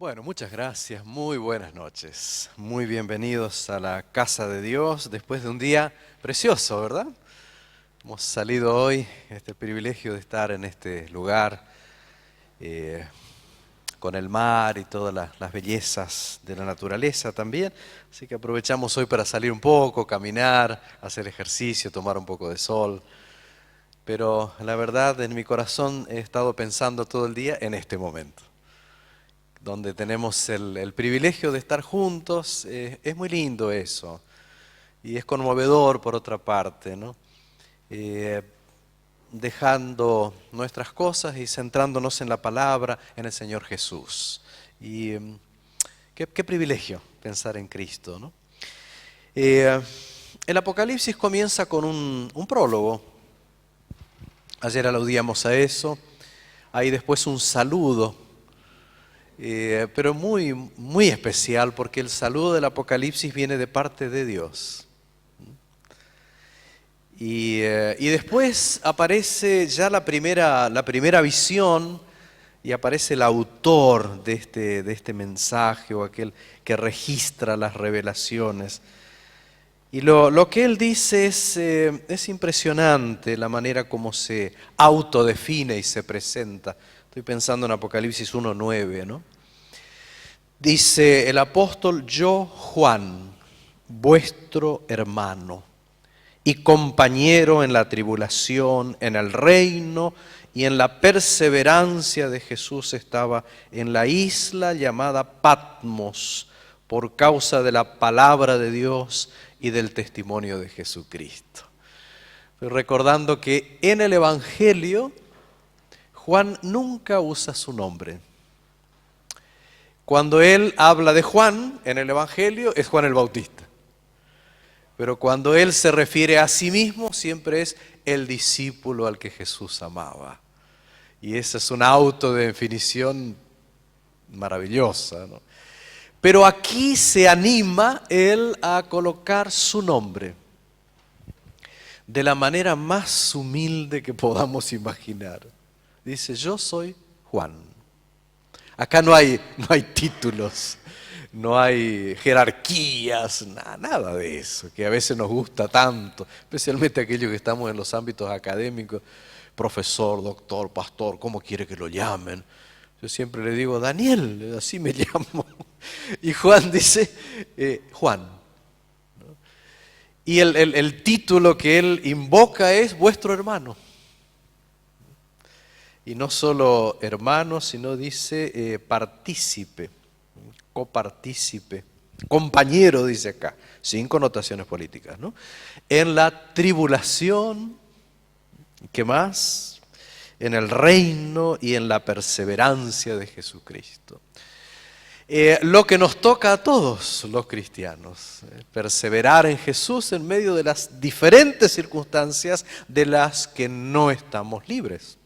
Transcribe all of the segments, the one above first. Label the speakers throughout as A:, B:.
A: Bueno, muchas gracias, muy buenas noches, muy bienvenidos a la casa de Dios después de un día precioso, ¿verdad? Hemos salido hoy, este privilegio de estar en este lugar eh, con el mar y todas las bellezas de la naturaleza también, así que aprovechamos hoy para salir un poco, caminar, hacer ejercicio, tomar un poco de sol, pero la verdad en mi corazón he estado pensando todo el día en este momento donde tenemos el privilegio de estar juntos. Es muy lindo eso, y es conmovedor por otra parte, ¿no? Eh, Dejando nuestras cosas y centrándonos en la palabra, en el Señor Jesús. Y qué privilegio pensar en Cristo, ¿no? Eh, el Apocalipsis comienza con un prólogo. Ayer aludíamos a eso. Hay después un saludo. Pero muy especial, porque el saludo del Apocalipsis viene de parte de Dios. Y después aparece ya la primera visión, y aparece el autor de este mensaje, o aquel que registra las revelaciones. Y lo que él dice es impresionante, la manera como se autodefine y se presenta. Estoy pensando en Apocalipsis 1:9, ¿no? Dice el apóstol: yo, Juan, vuestro hermano y compañero en la tribulación, en el reino y en la perseverancia de Jesús, estaba en la isla llamada Patmos por causa de la palabra de Dios y del testimonio de Jesucristo. Recordando que en el Evangelio Juan nunca usa su nombre. Cuando él habla de Juan en el Evangelio es Juan el Bautista. Pero cuando él se refiere a sí mismo siempre es el discípulo al que Jesús amaba. Y esa es una autodefinición maravillosa, ¿no? Pero aquí se anima él a colocar su nombre de la manera más humilde que podamos imaginar. Dice: yo soy Juan. Acá no hay títulos, no hay jerarquías, nada de eso, que a veces nos gusta tanto, especialmente aquellos que estamos en los ámbitos académicos, profesor, doctor, pastor, ¿cómo quiere que lo llamen? Yo siempre le digo: Daniel, así me llamo. Y Juan dice: Juan. Y el título que él invoca es vuestro hermano. Y no solo hermano, sino dice partícipe, copartícipe, compañero, dice acá, sin connotaciones políticas, ¿no? En la tribulación, ¿qué más? En el reino y en la perseverancia de Jesucristo. Lo que nos toca a todos los cristianos, perseverar en Jesús en medio de las diferentes circunstancias de las que no estamos libres.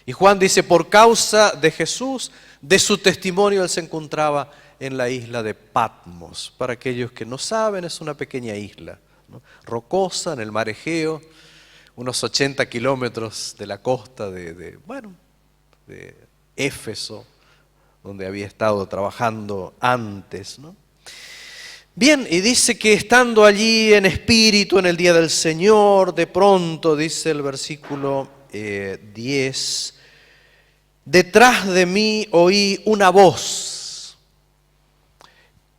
A: Y Juan dice: por causa de Jesús, de su testimonio, él se encontraba en la isla de Patmos. Para aquellos que no saben, es una pequeña isla, ¿no?, rocosa en el mar Egeo, unos 80 kilómetros de la costa de Éfeso, donde había estado trabajando antes, ¿no? Bien, y dice que estando allí en espíritu en el día del Señor, de pronto, dice el versículo 10, detrás de mí oí una voz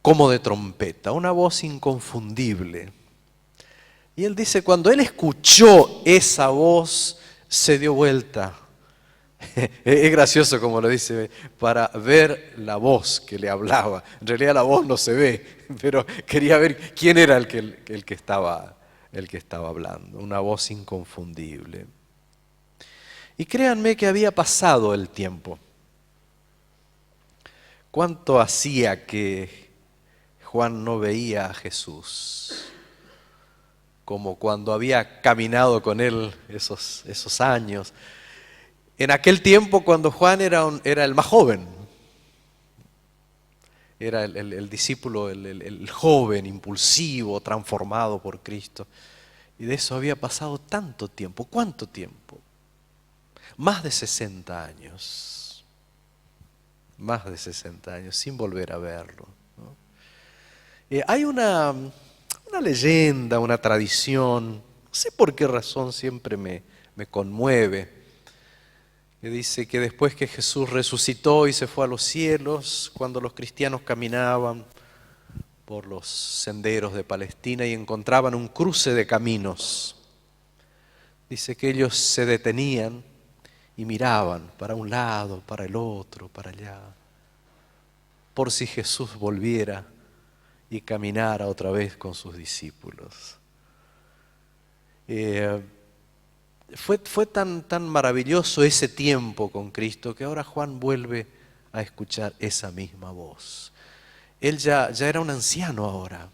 A: como de trompeta, una voz inconfundible. Y él dice: cuando él escuchó esa voz, se dio vuelta. Es gracioso como lo dice, para ver la voz que le hablaba. En realidad la voz no se ve, pero quería ver quién era el que estaba hablando. Una voz inconfundible. Y créanme que había pasado el tiempo. ¿Cuánto hacía que Juan no veía a Jesús? Como cuando había caminado con él esos años. En aquel tiempo, cuando Juan era el más joven, era el discípulo, el joven, impulsivo, transformado por Cristo. Y de eso había pasado tanto tiempo. ¿Cuánto tiempo? Más de 60 años. más de 60 años, sin volver a verlo, ¿no? Hay una leyenda, una tradición, no sé por qué razón siempre me conmueve, que dice que después que Jesús resucitó y se fue a los cielos, cuando los cristianos caminaban por los senderos de Palestina y encontraban un cruce de caminos, dice que ellos se detenían y miraban para un lado, para el otro, para allá, por si Jesús volviera y caminara otra vez con sus discípulos. Fue tan maravilloso ese tiempo con Cristo que ahora Juan vuelve a escuchar esa misma voz. Él ya era un anciano ahora.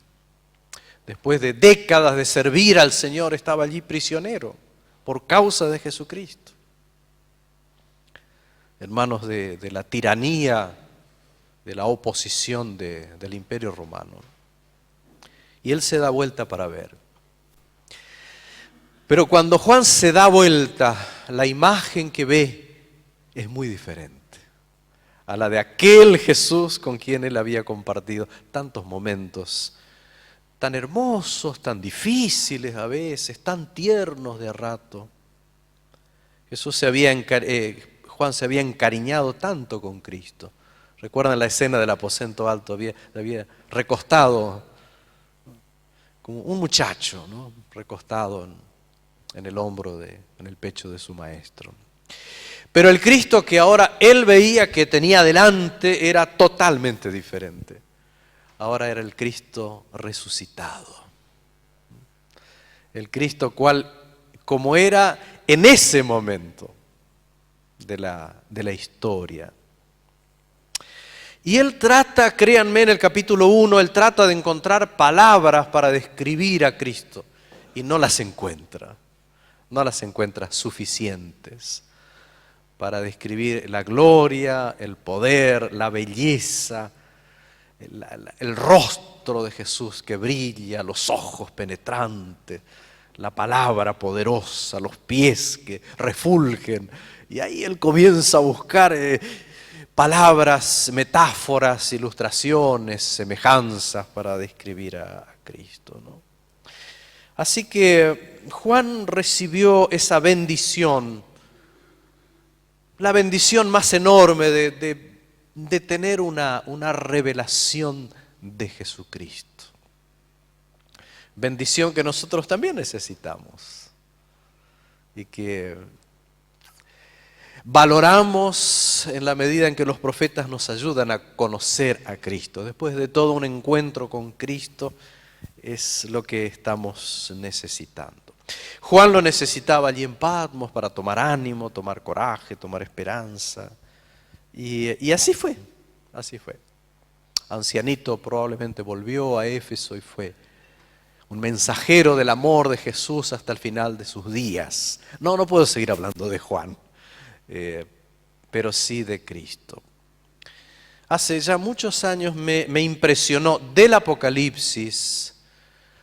A: Después de décadas de servir al Señor, estaba allí prisionero por causa de Jesucristo. En manos de la tiranía, de la oposición del Imperio Romano. Y él se da vuelta para ver. Pero cuando Juan se da vuelta, la imagen que ve es muy diferente a la de aquel Jesús con quien él había compartido tantos momentos, tan hermosos, tan difíciles a veces, tan tiernos de a rato. Juan se había encariñado tanto con Cristo. ¿Recuerdan la escena del aposento alto? Había recostado como un muchacho, ¿no? Recostado en el hombro, en el pecho de su maestro. Pero el Cristo que ahora él veía que tenía delante era totalmente diferente. Ahora era el Cristo resucitado. El Cristo como era en ese momento de la historia. Y él trata, créanme, en el capítulo 1, él trata de encontrar palabras para describir a Cristo y no las encuentra suficientes para describir la gloria, el poder, la belleza, el rostro de Jesús que brilla, los ojos penetrantes, la palabra poderosa, los pies que refulgen. Y ahí él comienza a buscar palabras, metáforas, ilustraciones, semejanzas para describir a Cristo, ¿no? Así que Juan recibió esa bendición, la bendición más enorme de tener una revelación de Jesucristo. Bendición que nosotros también necesitamos y que valoramos en la medida en que los profetas nos ayudan a conocer a Cristo. Después de todo un encuentro con Cristo es lo que estamos necesitando. Juan lo necesitaba allí en Patmos para tomar ánimo, tomar coraje, tomar esperanza. Y así fue. Ancianito probablemente volvió a Éfeso y fue un mensajero del amor de Jesús hasta el final de sus días. No puedo seguir hablando de Juan, pero sí de Cristo. Hace ya muchos años me impresionó del Apocalipsis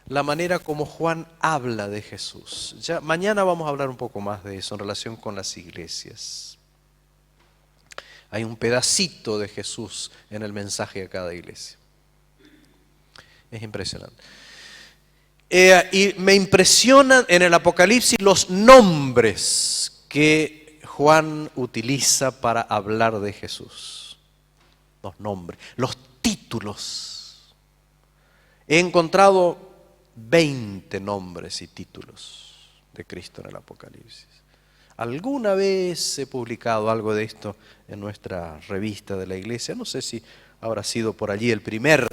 A: la manera como Juan habla de Jesús. Ya mañana vamos a hablar un poco más de eso en relación con las iglesias. Hay un pedacito de Jesús en el mensaje a cada iglesia. Es impresionante. Y me impresionan en el Apocalipsis los nombres que Juan utiliza para hablar de Jesús. Los nombres, los títulos. He encontrado 20 nombres y títulos de Cristo en el Apocalipsis. Alguna vez he publicado algo de esto en nuestra revista de la iglesia. No sé si habrá sido por allí el primer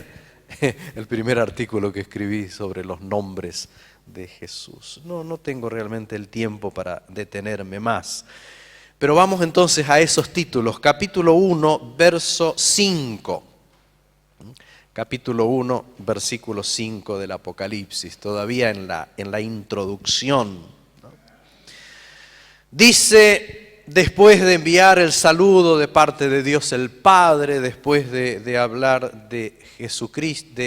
A: artículo que escribí sobre los nombres de Jesús. No tengo realmente el tiempo para detenerme más. Pero vamos entonces a esos títulos. Capítulo 1, verso 5. Capítulo 1, versículo 5 del Apocalipsis, todavía en la introducción, ¿no? Dice, después de enviar el saludo de parte de Dios el Padre, después de hablar de Jesucristo,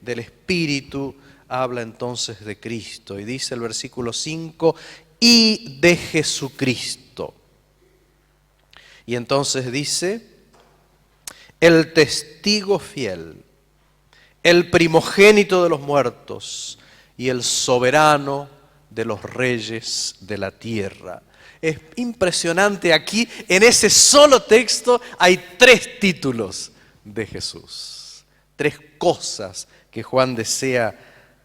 A: del Espíritu, habla entonces de Cristo. Y dice el versículo 5, y de Jesucristo. Y entonces dice, el testigo fiel, el primogénito de los muertos y el soberano de los reyes de la tierra. Es impresionante, aquí en ese solo texto hay 3 títulos de Jesús, 3 cosas que Juan desea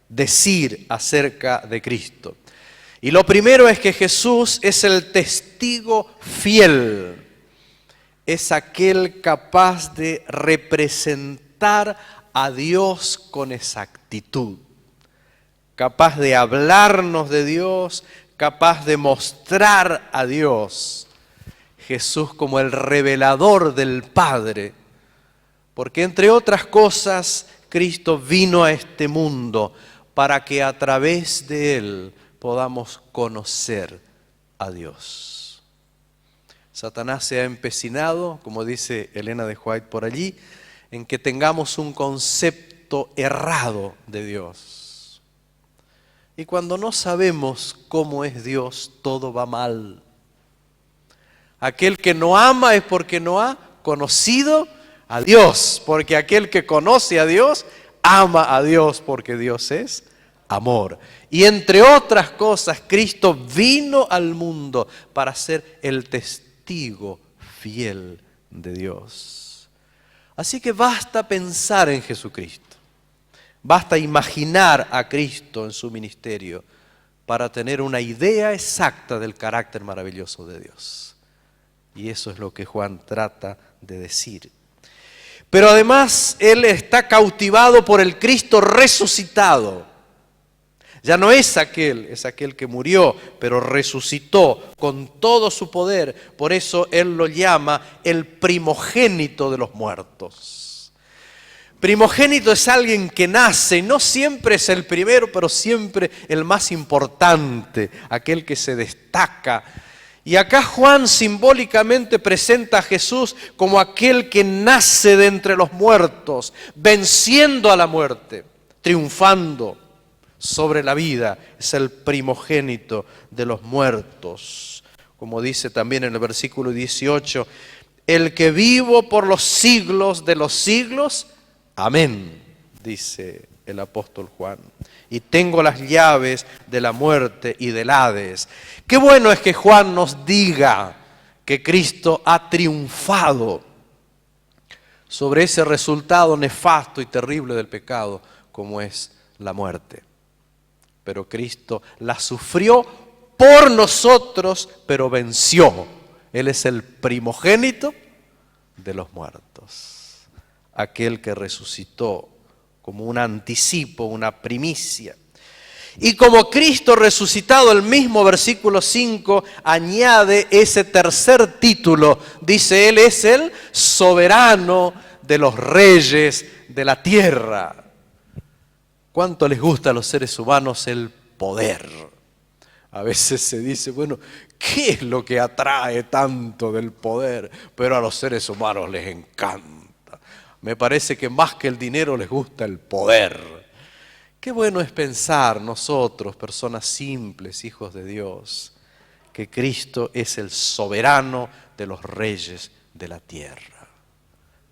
A: decir acerca de Cristo. Y lo primero es que Jesús es el testigo fiel, es aquel capaz de representar a Dios con exactitud, capaz de hablarnos de Dios, capaz de mostrar a Dios. Jesús como el revelador del Padre, porque entre otras cosas Cristo vino a este mundo para que a través de Él podamos conocer a Dios. Satanás se ha empecinado, como dice Elena de White por allí, en que tengamos un concepto errado de Dios. Y cuando no sabemos cómo es Dios, todo va mal. Aquel que no ama es porque no ha conocido a Dios, porque aquel que conoce a Dios, ama a Dios, porque Dios es amor. Y entre otras cosas, Cristo vino al mundo para ser el testigo fiel de Dios. Así que basta pensar en Jesucristo, basta imaginar a Cristo en su ministerio para tener una idea exacta del carácter maravilloso de Dios. Y eso es lo que Juan trata de decir. Pero además él está cautivado por el Cristo resucitado. Ya no es aquel que murió, pero resucitó con todo su poder. Por eso él lo llama el primogénito de los muertos. Primogénito es alguien que nace, no siempre es el primero, pero siempre el más importante, aquel que se destaca. Y acá Juan simbólicamente presenta a Jesús como aquel que nace de entre los muertos, venciendo a la muerte, triunfando sobre la vida. Es el primogénito de los muertos. Como dice también en el versículo 18, el que vivo por los siglos de los siglos, amén, dice el apóstol Juan. Y tengo las llaves de la muerte y del Hades. Qué bueno es que Juan nos diga que Cristo ha triunfado sobre ese resultado nefasto y terrible del pecado, como es la muerte. Pero Cristo la sufrió por nosotros, pero venció. Él es el primogénito de los muertos, aquel que resucitó como un anticipo, una primicia. Y como Cristo resucitado, el mismo versículo 5 añade ese tercer título. Dice, Él es el soberano de los reyes de la tierra. ¿Cuánto les gusta a los seres humanos el poder? A veces se dice, bueno, ¿qué es lo que atrae tanto del poder? Pero a los seres humanos les encanta. Me parece que más que el dinero les gusta el poder. Qué bueno es pensar nosotros, personas simples, hijos de Dios, que Cristo es el soberano de los reyes de la tierra.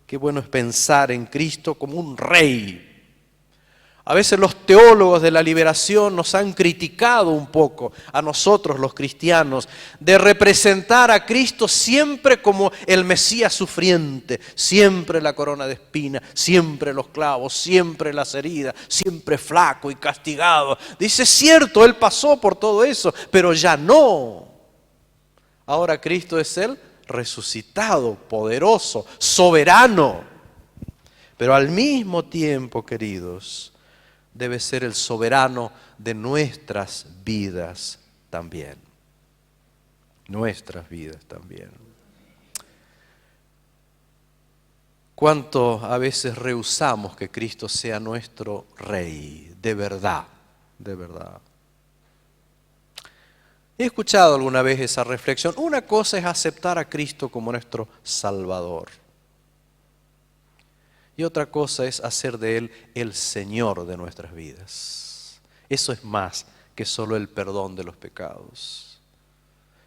A: Qué bueno es pensar en Cristo como un rey. A veces los teólogos de la liberación nos han criticado un poco a nosotros los cristianos de representar a Cristo siempre como el Mesías sufriente, siempre la corona de espinas, siempre los clavos, siempre las heridas, siempre flaco y castigado. Dice, cierto, Él pasó por todo eso, pero ya no. Ahora Cristo es el resucitado, poderoso, soberano. Pero al mismo tiempo, queridos, debe ser el soberano de nuestras vidas también. Nuestras vidas también. ¿Cuánto a veces rehusamos que Cristo sea nuestro Rey? De verdad, de verdad. He escuchado alguna vez esa reflexión. Una cosa es aceptar a Cristo como nuestro Salvador. Y otra cosa es hacer de Él el Señor de nuestras vidas. Eso es más que solo el perdón de los pecados.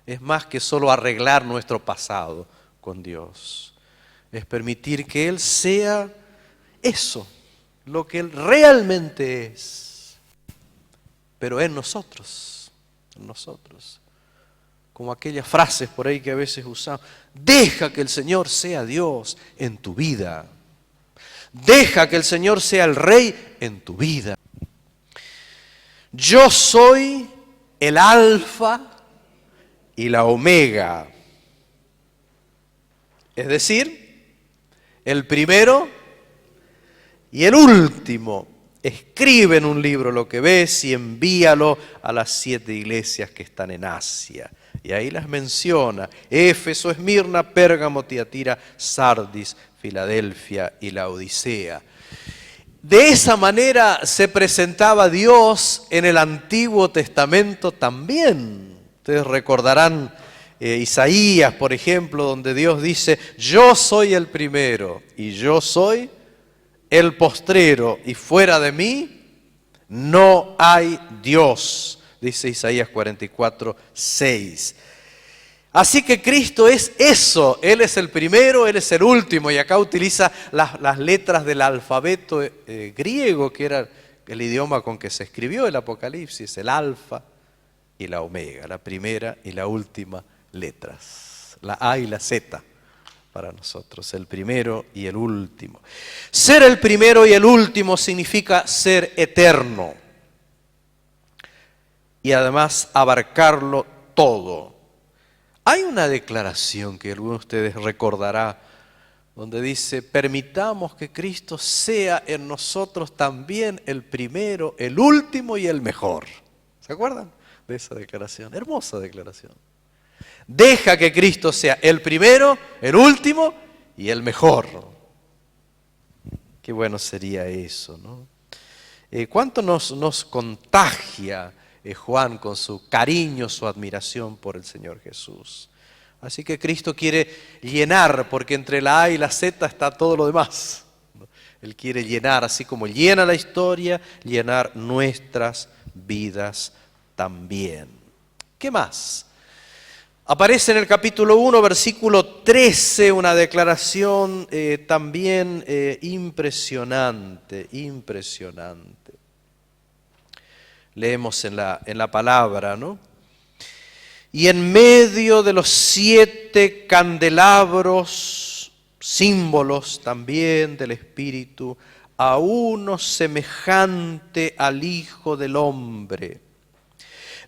A: Es más que solo arreglar nuestro pasado con Dios. Es permitir que Él sea eso, lo que Él realmente es, pero en nosotros, como aquellas frases por ahí que a veces usamos. Deja que el Señor sea Dios en tu vida. Deja que el Señor sea el Rey en tu vida. Yo soy el Alfa y la Omega. Es decir, el primero y el último. Escribe en un libro lo que ves y envíalo a las 7 iglesias que están en Asia. Y ahí las menciona: Éfeso, Esmirna, Pérgamo, Tiatira, Sardis, Filadelfia y Laodicea. De esa manera se presentaba Dios en el Antiguo Testamento también. Ustedes recordarán Isaías, por ejemplo, donde Dios dice: yo soy el primero y yo soy el postrero, y fuera de mí no hay Dios. Dice Isaías 44:6. Así que Cristo es eso, Él es el primero, Él es el último, y acá utiliza las letras del alfabeto griego, que era el idioma con que se escribió el Apocalipsis, el alfa y la omega, la primera y la última letras, la A y la Z para nosotros, el primero y el último. Ser el primero y el último significa ser eterno y además abarcarlo todo. Hay una declaración que alguno de ustedes recordará, donde dice: permitamos que Cristo sea en nosotros también el primero, el último y el mejor. ¿Se acuerdan de esa declaración? Hermosa declaración. Deja que Cristo sea el primero, el último y el mejor. Qué bueno sería eso, ¿no? ¿Cuánto nos contagia Juan con su cariño, su admiración por el Señor Jesús? Así que Cristo quiere llenar, porque entre la A y la Z está todo lo demás. Él quiere llenar, así como llena la historia, llenar nuestras vidas también. ¿Qué más? Aparece en el capítulo 1, versículo 13, una declaración también impresionante. Leemos en la palabra, ¿no? Y en medio de los 7 candelabros, símbolos también del Espíritu, a uno semejante al Hijo del Hombre,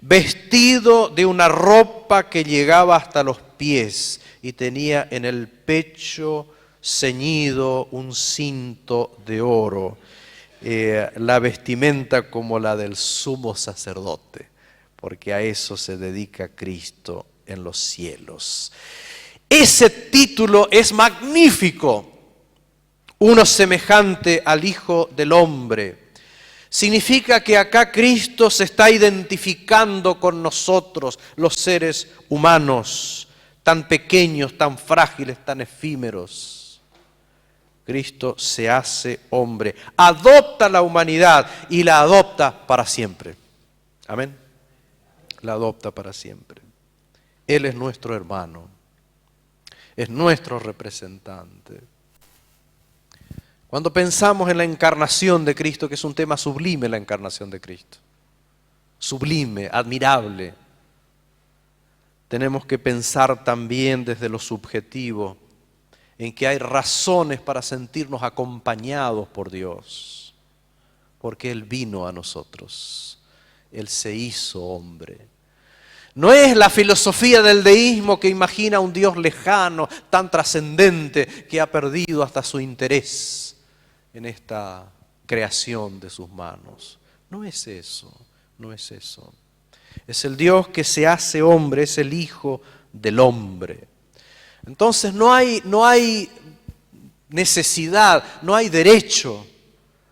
A: vestido de una ropa que llegaba hasta los pies y tenía en el pecho ceñido un cinto de oro, la vestimenta como la del sumo sacerdote, porque a eso se dedica Cristo en los cielos. Ese título es magnífico, uno semejante al Hijo del Hombre. Significa que acá Cristo se está identificando con nosotros, los seres humanos, tan pequeños, tan frágiles, tan efímeros. Cristo se hace hombre, adopta la humanidad y la adopta para siempre. Amén. La adopta para siempre. Él es nuestro hermano, es nuestro representante. Cuando pensamos en la encarnación de Cristo, que es un tema sublime, la encarnación de Cristo, sublime, admirable, tenemos que pensar también desde lo subjetivo, en que hay razones para sentirnos acompañados por Dios, porque Él vino a nosotros, Él se hizo hombre. No es la filosofía del deísmo que imagina un Dios lejano, tan trascendente, que ha perdido hasta su interés en esta creación de sus manos. No es eso, no es eso. Es el Dios que se hace hombre, es el Hijo del Hombre. Entonces no hay necesidad, no hay derecho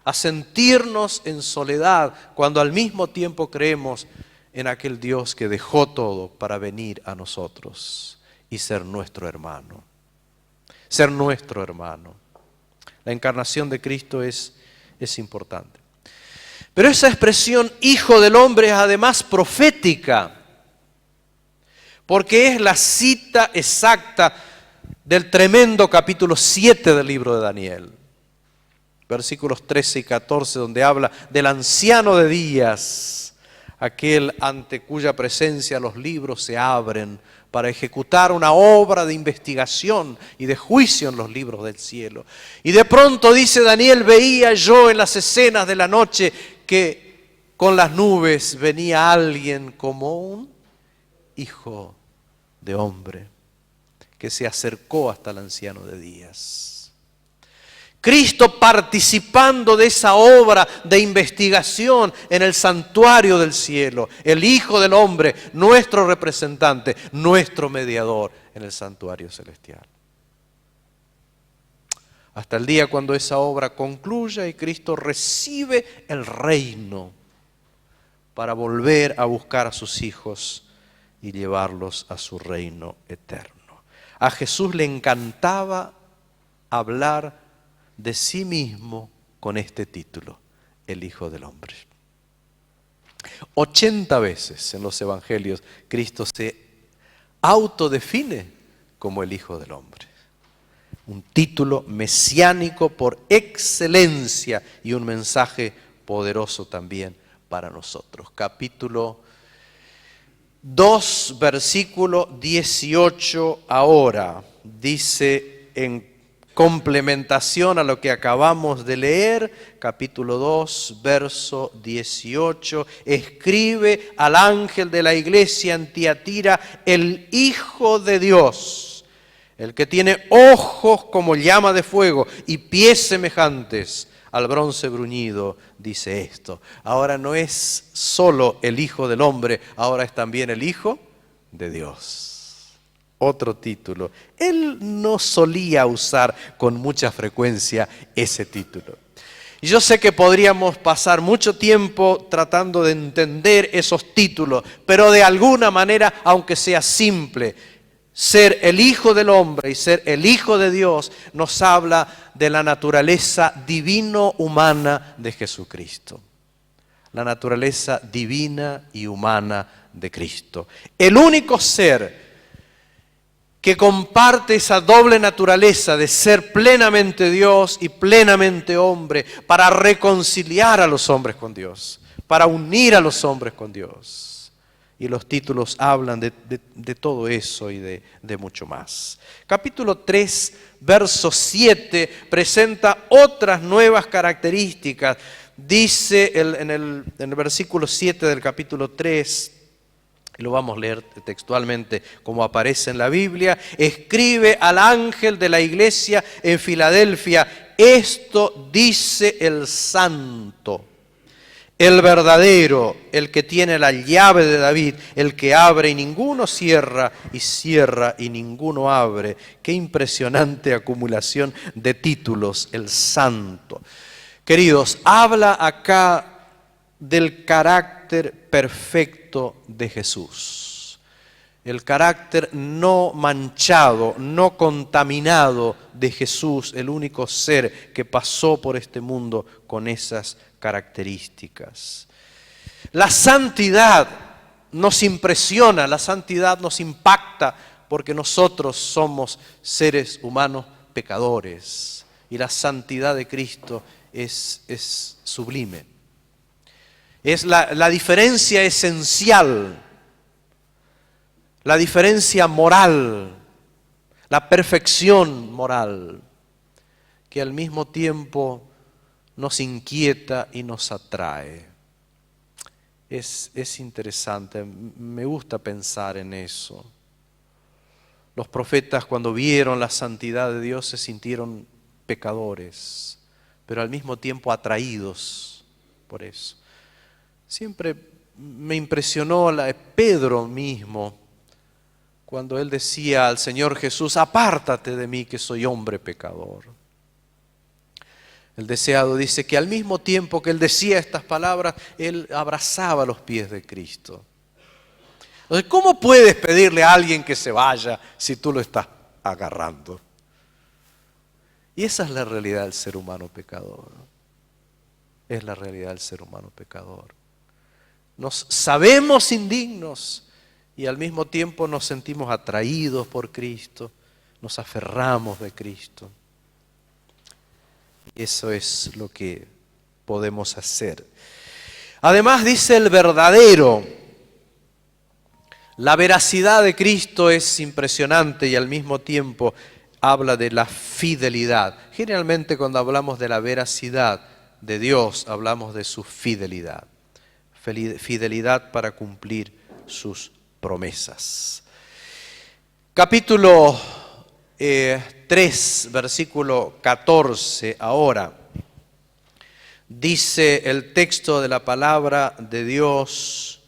A: a sentirnos en soledad cuando al mismo tiempo creemos en aquel Dios que dejó todo para venir a nosotros y ser nuestro hermano. Ser nuestro hermano. La encarnación de Cristo es importante. Pero esa expresión Hijo del Hombre es además profética, porque es la cita exacta del tremendo capítulo 7 del libro de Daniel. Versículos 13 y 14, donde habla del anciano de días, aquel ante cuya presencia los libros se abren para ejecutar una obra de investigación y de juicio en los libros del cielo. Y de pronto dice Daniel, veía yo en las escenas de la noche que con las nubes venía alguien como un hijo de hombre que se acercó hasta el anciano de días. Cristo participando de esa obra de investigación en el santuario del cielo, el Hijo del Hombre, nuestro representante, nuestro mediador en el santuario celestial. Hasta el día cuando esa obra concluya y Cristo recibe el reino para volver a buscar a sus hijos y llevarlos a su reino eterno. A Jesús le encantaba hablar de sí mismo con este título, el Hijo del Hombre. 80 veces en los evangelios Cristo se autodefine como el Hijo del Hombre. Un título mesiánico por excelencia y un mensaje poderoso también para nosotros. Capítulo 2, versículo 18 ahora, dice en complementación a lo que acabamos de leer, capítulo 2, verso 18, escribe al ángel de la iglesia en Tiatira, el Hijo de Dios, el que tiene ojos como llama de fuego y pies semejantes al bronce bruñido, dice esto. Ahora no es solo el Hijo del Hombre, ahora es también el Hijo de Dios. Otro título. Él no solía usar con mucha frecuencia ese título. Y yo sé que podríamos pasar mucho tiempo tratando de entender esos títulos, pero de alguna manera, aunque sea simple, ser el Hijo del Hombre y ser el Hijo de Dios nos habla de la naturaleza divino-humana de Jesucristo. La naturaleza divina y humana de Cristo. El único ser que comparte esa doble naturaleza de ser plenamente Dios y plenamente hombre para reconciliar a los hombres con Dios, para unir a los hombres con Dios. Y los títulos hablan de todo eso y de mucho más. Capítulo 3, verso 7, presenta otras nuevas características. Dice en el versículo 7 del capítulo 3, y lo vamos a leer textualmente como aparece en la Biblia, escribe al ángel de la iglesia en Filadelfia, esto dice el santo, el verdadero, el que tiene la llave de David, el que abre y ninguno cierra, y cierra y ninguno abre. Qué impresionante acumulación de títulos, el santo. Queridos, habla acá del carácter perfecto de Jesús. El carácter no manchado, no contaminado de Jesús, el único ser que pasó por este mundo con esas características. La santidad nos impresiona, la santidad nos impacta porque nosotros somos seres humanos pecadores y la santidad de Cristo es sublime. Es la diferencia esencial, la diferencia moral, la perfección moral, que al mismo tiempo nos inquieta y nos atrae. Es interesante, me gusta pensar en eso. Los profetas cuando vieron la santidad de Dios se sintieron pecadores, pero al mismo tiempo atraídos por eso. Siempre me impresionó Pedro mismo, cuando él decía al Señor Jesús, apártate de mí que soy hombre pecador. El deseado dice que al mismo tiempo que él decía estas palabras, él abrazaba los pies de Cristo. Entonces, ¿cómo puedes pedirle a alguien que se vaya si tú lo estás agarrando? Y esa es la realidad del ser humano pecador. Es la realidad del ser humano pecador. Nos sabemos indignos y al mismo tiempo nos sentimos atraídos por Cristo, nos aferramos de Cristo. Y eso es lo que podemos hacer. Además dice el verdadero. La veracidad de Cristo es impresionante y al mismo tiempo habla de la fidelidad. Generalmente cuando hablamos de la veracidad de Dios, hablamos de su fidelidad. Fidelidad para cumplir sus promesas. Capítulo 3, versículo 14 ahora. Dice el texto de la palabra de Dios,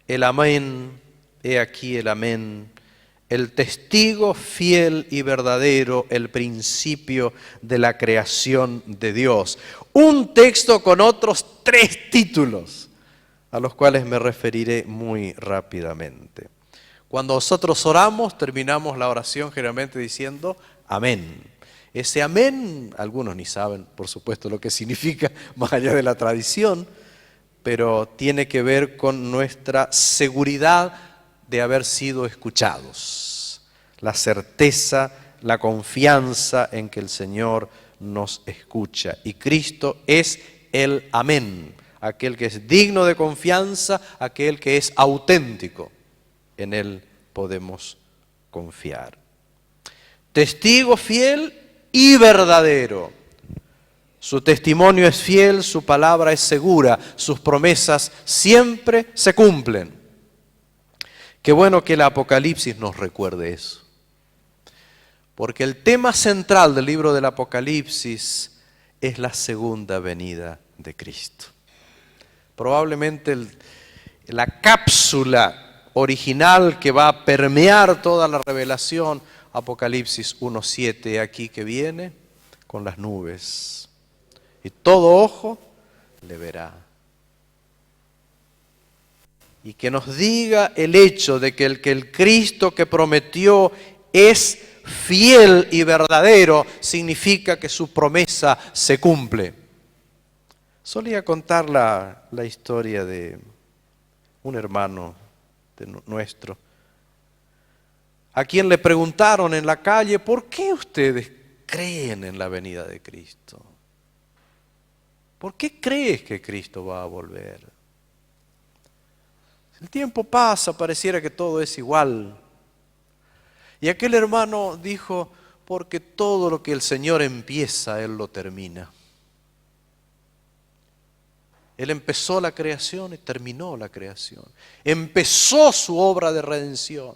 A: el amén, he aquí el amén, el testigo fiel y verdadero, el principio de la creación de Dios. Un texto con otros 3 títulos, a los cuales me referiré muy rápidamente. Cuando nosotros oramos, terminamos la oración generalmente diciendo amén. Ese amén, algunos ni saben, por supuesto, lo que significa, más allá de la tradición, pero tiene que ver con nuestra seguridad de haber sido escuchados. La certeza, la confianza en que el Señor nos escucha. Y Cristo es el amén, aquel que es digno de confianza, aquel que es auténtico. En Él podemos confiar. Testigo fiel y verdadero. Su testimonio es fiel, su palabra es segura, sus promesas siempre se cumplen. Qué bueno que el Apocalipsis nos recuerde eso. Porque el tema central del libro del Apocalipsis es la segunda venida de Cristo. Probablemente la cápsula original que va a permear toda la revelación, Apocalipsis 1:7, aquí que viene con las nubes. Y todo ojo le verá. Y que nos diga el hecho de que el Cristo que prometió es fiel y verdadero, significa que su promesa se cumple. Solía contar la historia de un hermano nuestro, a quien le preguntaron en la calle, ¿por qué ustedes creen en la venida de Cristo? ¿Por qué crees que Cristo va a volver? El tiempo pasa, pareciera que todo es igual. Y aquel hermano dijo, porque todo lo que el Señor empieza, Él lo termina. Él empezó la creación y terminó la creación. Empezó su obra de redención.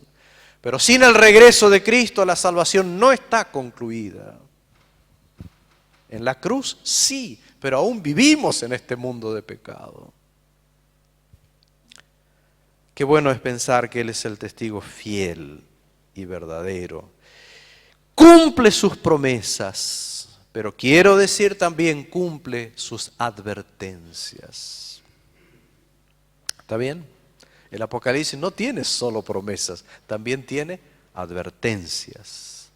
A: Pero sin el regreso de Cristo, la salvación no está concluida. En la cruz sí, pero aún vivimos en este mundo de pecado. Qué bueno es pensar que Él es el testigo fiel y verdadero. Cumple sus promesas, pero quiero decir también cumple sus advertencias. ¿Está bien? El Apocalipsis no tiene solo promesas, también tiene advertencias.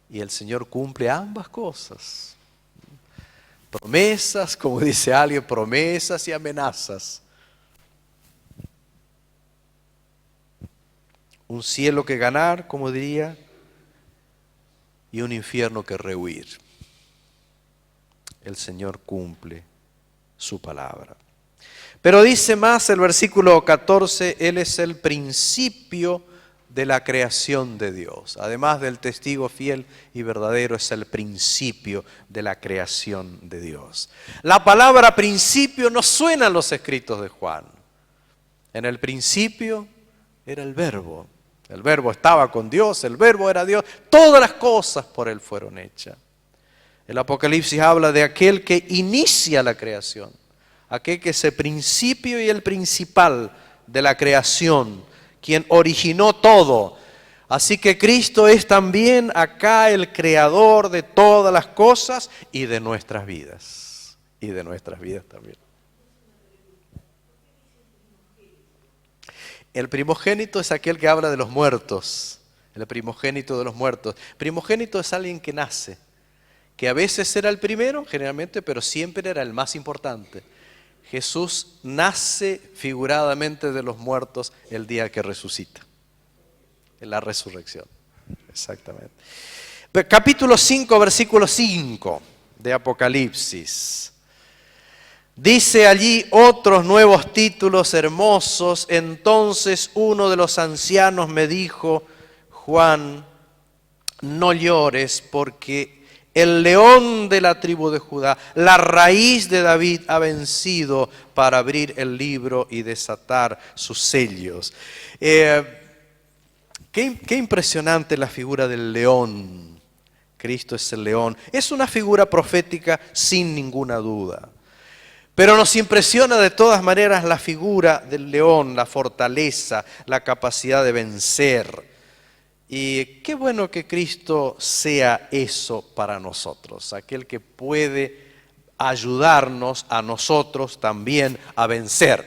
A: Y el Señor cumple ambas cosas. Promesas, como dice alguien, promesas y amenazas. Un cielo que ganar, como diría, y un infierno que rehuir. El Señor cumple su palabra. Pero dice más el versículo 14, Él es el principio de la creación de Dios. Además del testigo fiel y verdadero, es el principio de la creación de Dios. La palabra principio no suena en los escritos de Juan. En el principio era el Verbo. El Verbo estaba con Dios, el Verbo era Dios. Todas las cosas por Él fueron hechas. El Apocalipsis habla de aquel que inicia la creación. Aquel que es el principio y el principal de la creación, quien originó todo. Así que Cristo es también acá el creador de todas las cosas y de nuestras vidas. Y de nuestras vidas también. El primogénito es aquel que habla de los muertos. El primogénito de los muertos. Primogénito es alguien que nace, que a veces era el primero, generalmente, pero siempre era el más importante. Jesús nace figuradamente de los muertos el día que resucita. En la resurrección. Exactamente. Capítulo 5, versículo 5 de Apocalipsis. Dice allí otros nuevos títulos hermosos. Entonces uno de los ancianos me dijo: Juan, no llores, porque el león de la tribu de Judá, la raíz de David, ha vencido para abrir el libro y desatar sus sellos. Qué impresionante la figura del león. Cristo es el león. Es una figura profética sin ninguna duda. Pero nos impresiona de todas maneras la figura del león, la fortaleza, la capacidad de vencer. Y qué bueno que Cristo sea eso para nosotros, aquel que puede ayudarnos a nosotros también a vencer.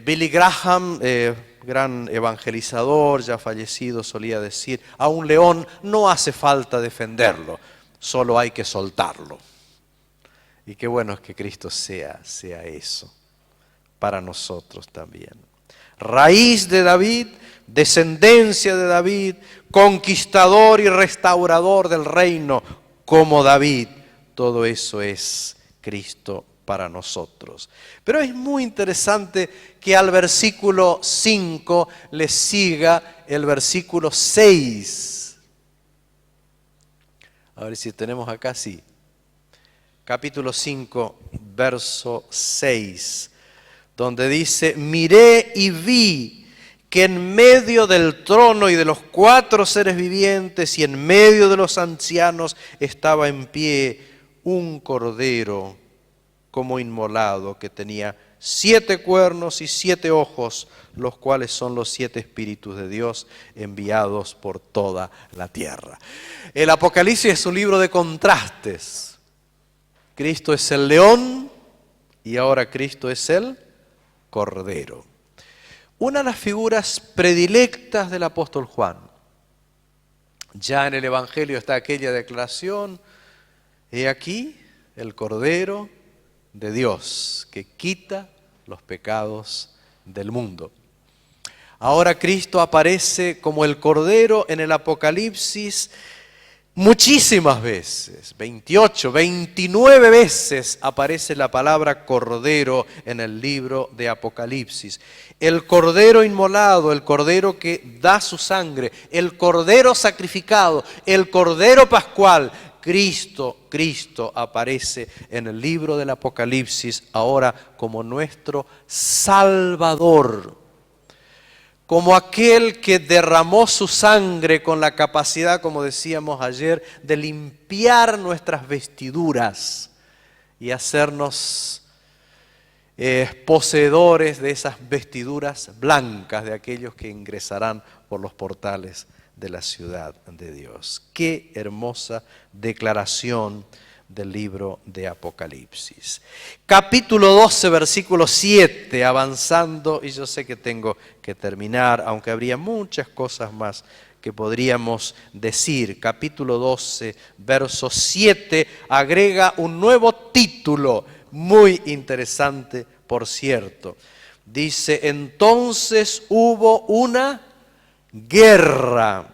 A: Billy Graham, gran evangelizador, ya fallecido, solía decir: a un león no hace falta defenderlo, solo hay que soltarlo. Y qué bueno es que Cristo sea eso para nosotros también. Raíz de David, descendencia de David, conquistador y restaurador del reino como David. Todo eso es Cristo para nosotros. Pero es muy interesante que al versículo 5 le siga el versículo 6. A ver si tenemos acá, sí. Capítulo 5, verso 6, donde dice: miré y vi que en medio del trono y de los 4 seres vivientes y en medio de los ancianos estaba en pie un cordero como inmolado, que tenía 7 cuernos y 7 ojos, los cuales son los 7 espíritus de Dios enviados por toda la tierra. El Apocalipsis es un libro de contrastes. Cristo es el león y ahora Cristo es el cordero. Una de las figuras predilectas del apóstol Juan. Ya en el Evangelio está aquella declaración: he aquí el Cordero de Dios que quita los pecados del mundo. Ahora Cristo aparece como el Cordero en el Apocalipsis muchísimas veces, 28, 29 veces aparece la palabra Cordero en el libro de Apocalipsis. El Cordero inmolado, el Cordero que da su sangre, el Cordero sacrificado, el Cordero pascual. Cristo aparece en el libro del Apocalipsis ahora como nuestro Salvador, como aquel que derramó su sangre con la capacidad, como decíamos ayer, de limpiar nuestras vestiduras y hacernos poseedores de esas vestiduras blancas de aquellos que ingresarán por los portales de la ciudad de Dios. Qué hermosa declaración del libro de Apocalipsis. Capítulo 12, versículo 7, avanzando, y yo sé que tengo que terminar, aunque habría muchas cosas más que podríamos decir. Capítulo 12, verso 7, agrega un nuevo título, muy interesante, por cierto. Dice: entonces hubo una guerra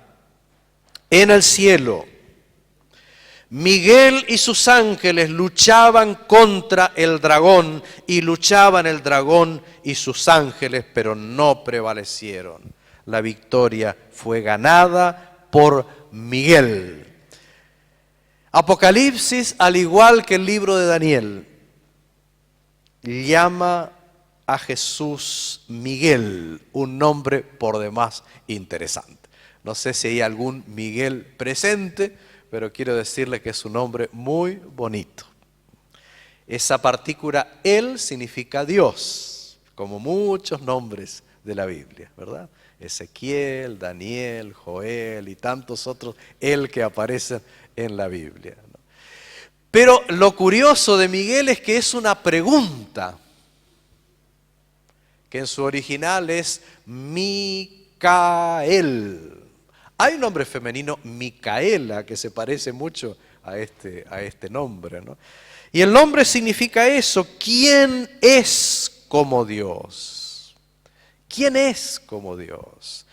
A: en el cielo. Miguel y sus ángeles luchaban contra el dragón, y luchaban el dragón y sus ángeles, pero no prevalecieron. La victoria fue ganada por Miguel. Apocalipsis, al igual que el libro de Daniel, llama a Jesús Miguel, un nombre por demás interesante. No sé si hay algún Miguel presente, pero quiero decirle que es un nombre muy bonito. Esa partícula él significa Dios, como muchos nombres de la Biblia, ¿verdad? Ezequiel, Daniel, Joel y tantos otros él que aparecen en la Biblia, ¿no? Pero lo curioso de Miguel es que es una pregunta, que en su original es Micael. Hay un nombre femenino, Micaela, que se parece mucho a este nombre, ¿no? Y el nombre significa eso: ¿quién es como Dios? ¿Quién es como Dios?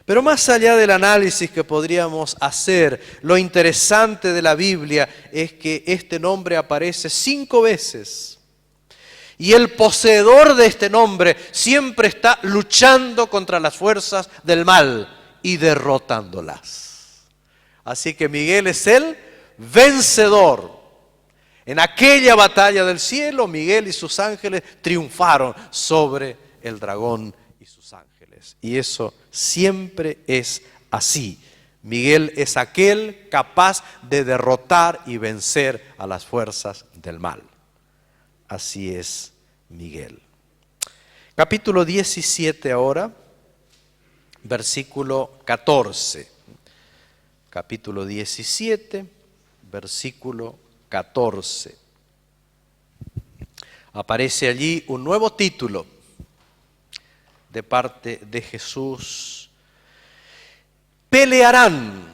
A: Pero más allá del análisis que podríamos hacer, lo interesante de la Biblia es que este nombre aparece 5 veces. Y el poseedor de este nombre siempre está luchando contra las fuerzas del mal y derrotándolas. Así que Miguel es el vencedor. En aquella batalla del cielo, Miguel y sus ángeles triunfaron sobre el dragón y sus ángeles. Y eso siempre es así. Miguel es aquel capaz de derrotar y vencer a las fuerzas del mal. Así es Miguel. Capítulo 17 ahora, versículo 14. Capítulo 17, versículo 14. Aparece allí un nuevo título de parte de Jesús. Pelearán,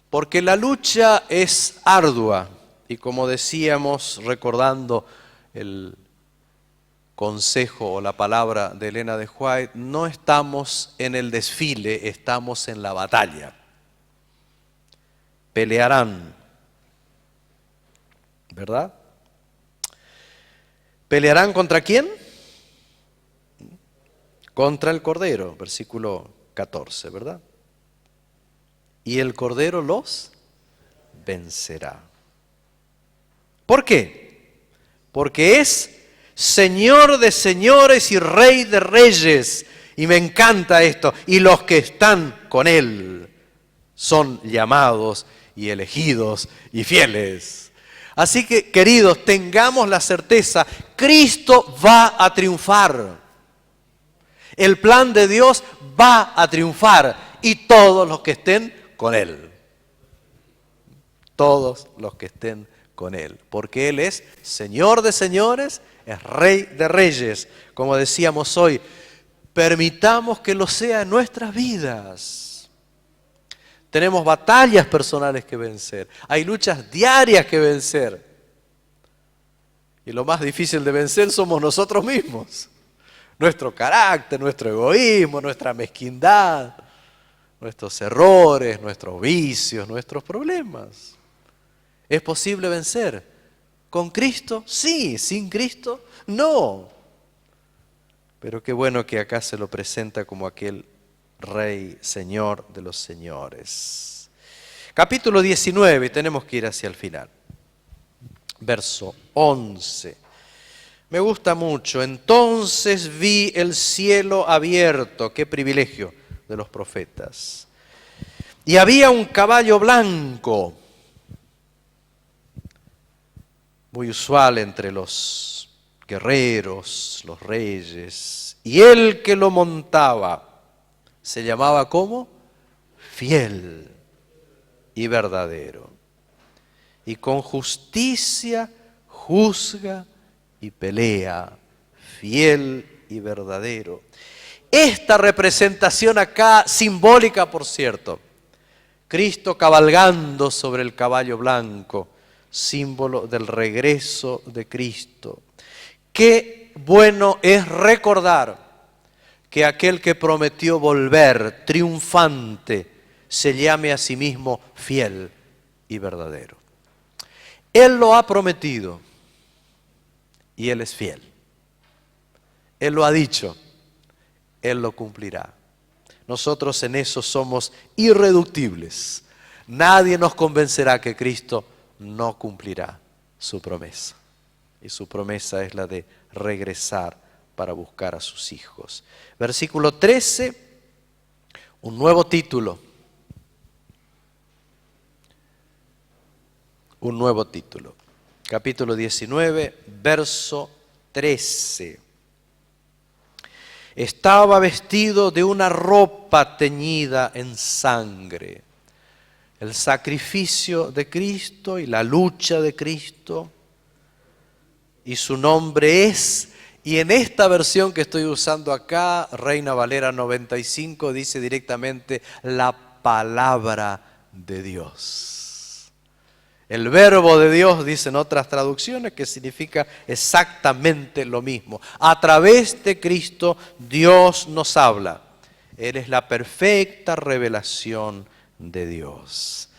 A: porque la lucha es ardua. Y como decíamos, recordando el consejo o la palabra de Elena de White, no estamos en el desfile, estamos en la batalla. Pelearán, ¿verdad? ¿Pelearán contra quién? Contra el Cordero, versículo 14, ¿verdad? Y el Cordero los vencerá. ¿Por qué? Porque es Señor de señores y Rey de reyes. Y me encanta esto. Y los que están con Él son llamados y elegidos y fieles. Así que, queridos, tengamos la certeza, Cristo va a triunfar. El plan de Dios va a triunfar y todos los que estén con Él. Todos los que estén con Él. Porque Él es Señor de señores, es Rey de reyes. Como decíamos hoy, permitamos que lo sea en nuestras vidas. Tenemos batallas personales que vencer. Hay luchas diarias que vencer. Y lo más difícil de vencer somos nosotros mismos. Nuestro carácter, nuestro egoísmo, nuestra mezquindad, nuestros errores, nuestros vicios, nuestros problemas. ¿Es posible vencer? ¿Con Cristo? Sí. ¿Sin Cristo? No. Pero qué bueno que acá se lo presenta como aquel Rey, Señor de los señores. Capítulo 19, tenemos que ir hacia el final. Verso 11. Me gusta mucho. Entonces vi el cielo abierto. Qué privilegio de los profetas. Y había un caballo blanco, muy usual entre los guerreros, los reyes. Y el que lo montaba se llamaba ¿cómo? Fiel y verdadero. Y con justicia juzga y pelea, fiel y verdadero. Esta representación acá, simbólica por cierto, Cristo cabalgando sobre el caballo blanco, símbolo del regreso de Cristo. Qué bueno es recordar que aquel que prometió volver triunfante se llame a sí mismo fiel y verdadero. Él lo ha prometido y Él es fiel. Él lo ha dicho, Él lo cumplirá. Nosotros en eso somos irreductibles. Nadie nos convencerá que Cristo no cumplirá su promesa. Y su promesa es la de regresar para buscar a sus hijos. Versículo 13, un nuevo título. Un nuevo título. Capítulo 19, verso 13. Estaba vestido de una ropa teñida en sangre. El sacrificio de Cristo y la lucha de Cristo. Y su nombre es, y en esta versión que estoy usando acá, Reina Valera 95, dice directamente la palabra de Dios. El verbo de Dios, dicen otras traducciones, que significa exactamente lo mismo. A través de Cristo, Dios nos habla. Él es la perfecta revelación de Dios.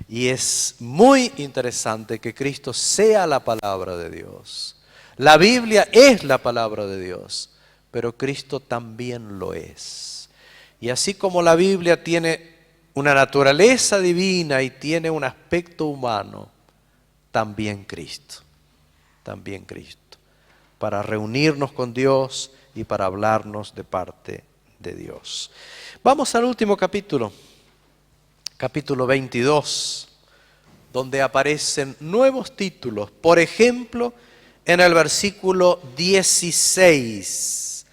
A: Y es muy interesante que Cristo sea la palabra de Dios. La Biblia es la palabra de Dios, pero Cristo también lo es. Y así como la Biblia tiene una naturaleza divina y tiene un aspecto humano, también Cristo, para reunirnos con Dios y para hablarnos de parte de Dios. Vamos al último capítulo, capítulo 22, donde aparecen nuevos títulos. Por ejemplo, en el versículo 16.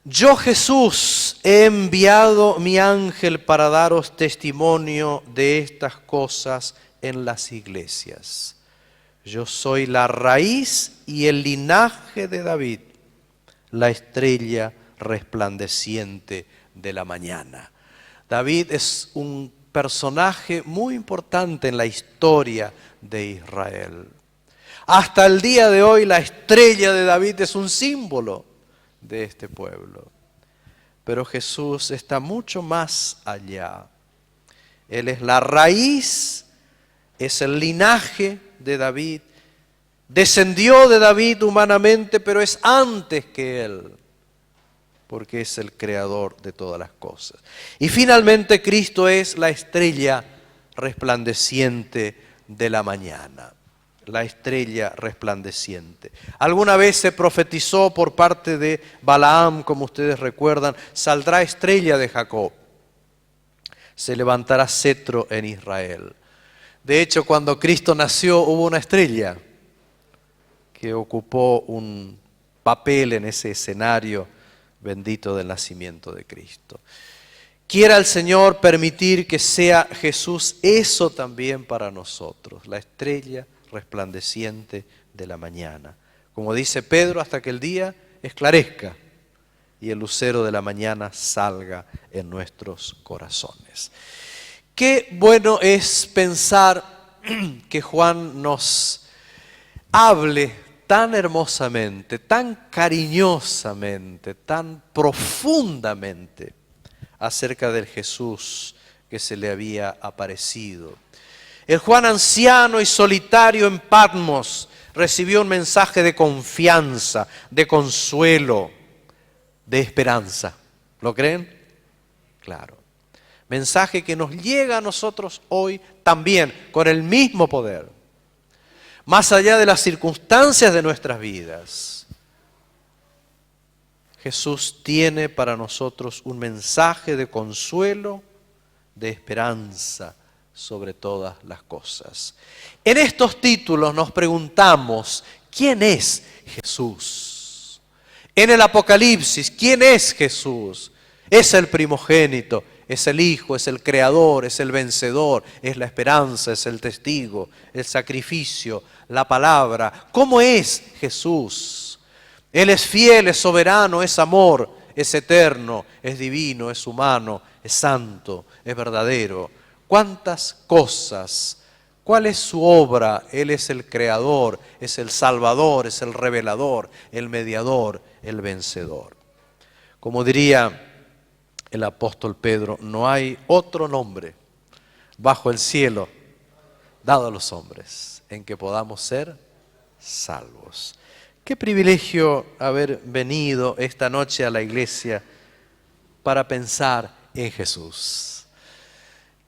A: Yo, Jesús, he enviado mi ángel para daros testimonio de estas cosas en las iglesias. Yo soy la raíz y el linaje de David, la estrella resplandeciente de la mañana. David es un personaje muy importante en la historia de Israel. Hasta el día de hoy la estrella de David es un símbolo de este pueblo. Pero Jesús está mucho más allá. Él es la raíz, es el linaje de David. Descendió de David humanamente, pero es antes que él, porque es el creador de todas las cosas. Y finalmente Cristo es la estrella resplandeciente de la mañana. La estrella resplandeciente. Alguna vez se profetizó por parte de Balaam, como ustedes recuerdan, saldrá estrella de Jacob, se levantará cetro en Israel. De hecho, cuando Cristo nació hubo una estrella que ocupó un papel en ese escenario bendito del nacimiento de Cristo. Quiera el Señor permitir que sea Jesús eso también para nosotros, la estrella resplandeciente de la mañana. Como dice Pedro, hasta que el día esclarezca y el lucero de la mañana salga en nuestros corazones. Qué bueno es pensar que Juan nos hable tan hermosamente, tan cariñosamente, tan profundamente acerca del Jesús que se le había aparecido. El Juan anciano y solitario en Patmos recibió un mensaje de confianza, de consuelo, de esperanza. ¿Lo creen? Claro. Mensaje que nos llega a nosotros hoy también con el mismo poder. Más allá de las circunstancias de nuestras vidas, Jesús tiene para nosotros un mensaje de consuelo, de esperanza, sobre todas las cosas. En estos títulos nos preguntamos, ¿quién es Jesús? En el Apocalipsis, ¿quién es Jesús? Es el primogénito, es el Hijo, es el Creador, es el vencedor, es la esperanza, es el testigo, el sacrificio, la palabra. ¿Cómo es Jesús? Él es fiel, es soberano, es amor, es eterno, es divino, es humano, es santo, es verdadero. ¿Cuántas cosas? ¿Cuál es su obra? Él es el creador, es el salvador, es el revelador, el mediador, el vencedor. Como diría el apóstol Pedro, no hay otro nombre bajo el cielo dado a los hombres en que podamos ser salvos. Qué privilegio haber venido esta noche a la iglesia para pensar en Jesús.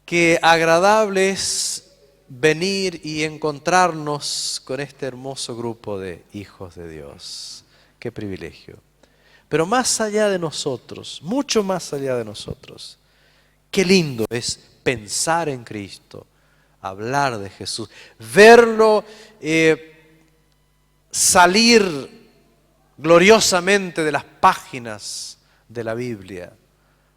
A: Qué agradable es venir y encontrarnos con este hermoso grupo de hijos de Dios. Qué privilegio. Pero más allá de nosotros, mucho más allá de nosotros, qué lindo es pensar en Cristo, hablar de Jesús, verlo salir gloriosamente de las páginas de la Biblia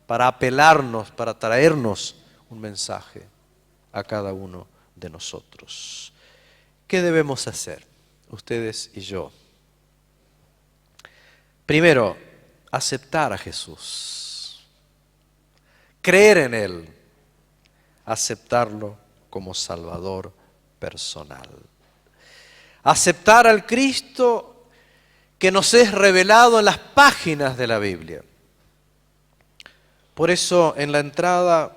A: para apelarnos, para traernos un mensaje a cada uno de nosotros. ¿Qué debemos hacer, ustedes y yo? Primero, aceptar a Jesús, creer en Él, aceptarlo como Salvador personal. Aceptar al Cristo que nos es revelado en las páginas de la Biblia. Por eso en la entrada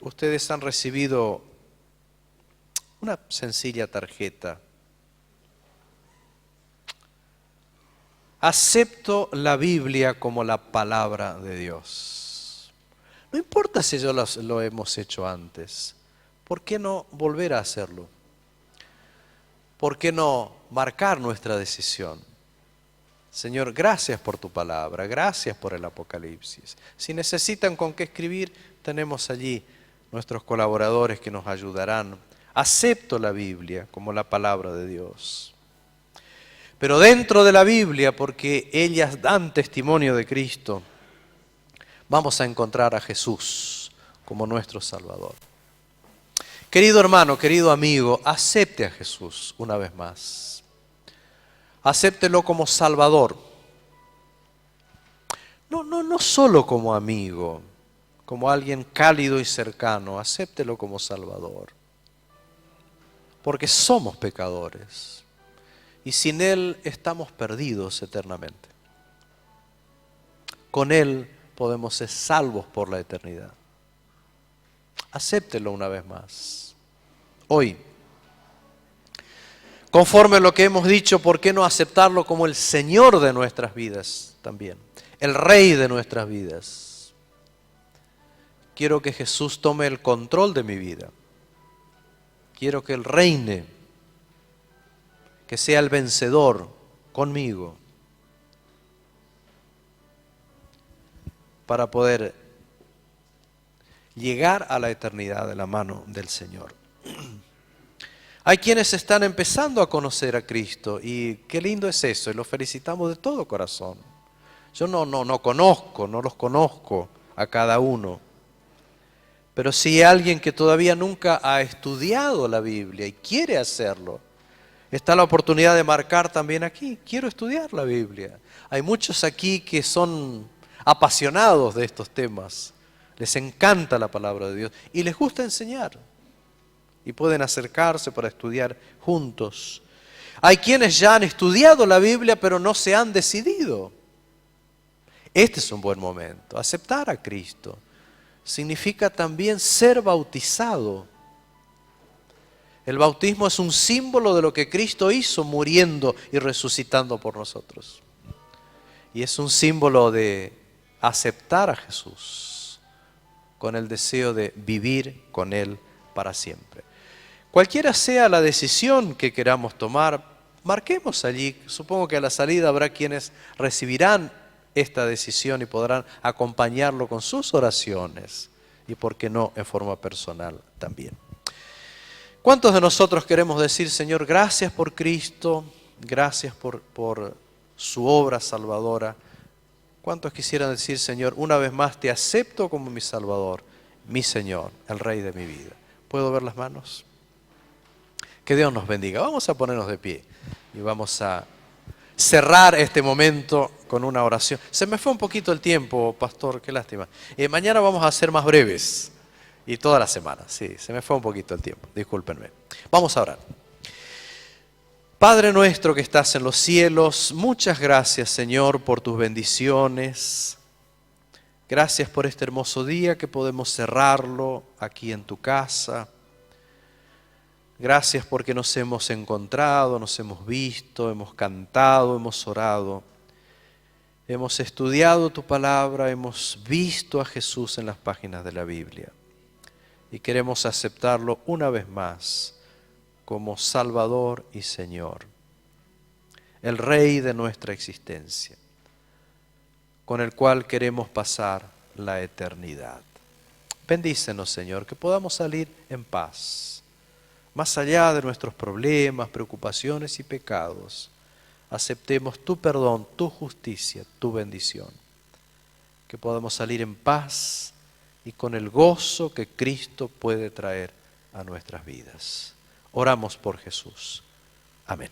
A: ustedes han recibido una sencilla tarjeta. Acepto la Biblia como la palabra de Dios. No importa si ya lo hemos hecho antes. ¿Por qué no volver a hacerlo? ¿Por qué no marcar nuestra decisión? Señor, gracias por tu palabra, gracias por el Apocalipsis. Si necesitan con qué escribir, tenemos allí nuestros colaboradores que nos ayudarán. Acepto la Biblia como la palabra de Dios. Pero dentro de la Biblia, porque ellas dan testimonio de Cristo, vamos a encontrar a Jesús como nuestro Salvador. Querido hermano, querido amigo, acepte a Jesús una vez más. Acéptelo como Salvador. No solo como amigo, como alguien cálido y cercano, acéptelo como Salvador. Porque somos pecadores y sin Él estamos perdidos eternamente. Con Él podemos ser salvos por la eternidad. Acéptelo una vez más. Hoy, conforme a lo que hemos dicho, ¿por qué no aceptarlo como el Señor de nuestras vidas también? El Rey de nuestras vidas. Quiero que Jesús tome el control de mi vida. Quiero que Él reine, que sea el vencedor conmigo, para poder llegar a la eternidad de la mano del Señor. Hay quienes están empezando a conocer a Cristo y qué lindo es eso, y los felicitamos de todo corazón. Yo no los conozco a cada uno, pero si hay alguien que todavía nunca ha estudiado la Biblia y quiere hacerlo, está la oportunidad de marcar también aquí, quiero estudiar la Biblia. Hay muchos aquí que son apasionados de estos temas, les encanta la palabra de Dios y les gusta enseñar. Y pueden acercarse para estudiar juntos. Hay quienes ya han estudiado la Biblia, pero no se han decidido. Este es un buen momento. Aceptar a Cristo significa también ser bautizado. El bautismo es un símbolo de lo que Cristo hizo muriendo y resucitando por nosotros. Y es un símbolo de aceptar a Jesús con el deseo de vivir con Él para siempre. Cualquiera sea la decisión que queramos tomar, marquemos allí. Supongo que a la salida habrá quienes recibirán esta decisión y podrán acompañarlo con sus oraciones y, por qué no, en forma personal también. ¿Cuántos de nosotros queremos decir, Señor, gracias por Cristo, gracias por su obra salvadora? ¿Cuántos quisieran decir, Señor, una vez más te acepto como mi Salvador, mi Señor, el Rey de mi vida? ¿Puedo ver las manos? Que Dios nos bendiga. Vamos a ponernos de pie y vamos a cerrar este momento con una oración. Se me fue un poquito el tiempo, pastor, qué lástima. Mañana vamos a ser más breves y toda la semana. Sí, se me fue un poquito el tiempo, discúlpenme. Vamos a orar. Padre nuestro que estás en los cielos, muchas gracias, Señor, por tus bendiciones. Gracias por este hermoso día que podemos cerrarlo aquí en tu casa. Gracias porque nos hemos encontrado, nos hemos visto, hemos cantado, hemos orado. Hemos estudiado tu palabra, hemos visto a Jesús en las páginas de la Biblia. Y queremos aceptarlo una vez más como Salvador y Señor, el Rey de nuestra existencia, con el cual queremos pasar la eternidad. Bendícenos, Señor, que podamos salir en paz, más allá de nuestros problemas, preocupaciones y pecados. Aceptemos tu perdón, tu justicia, tu bendición. Que podamos salir en paz y con el gozo que Cristo puede traer a nuestras vidas. Oramos por Jesús. Amén.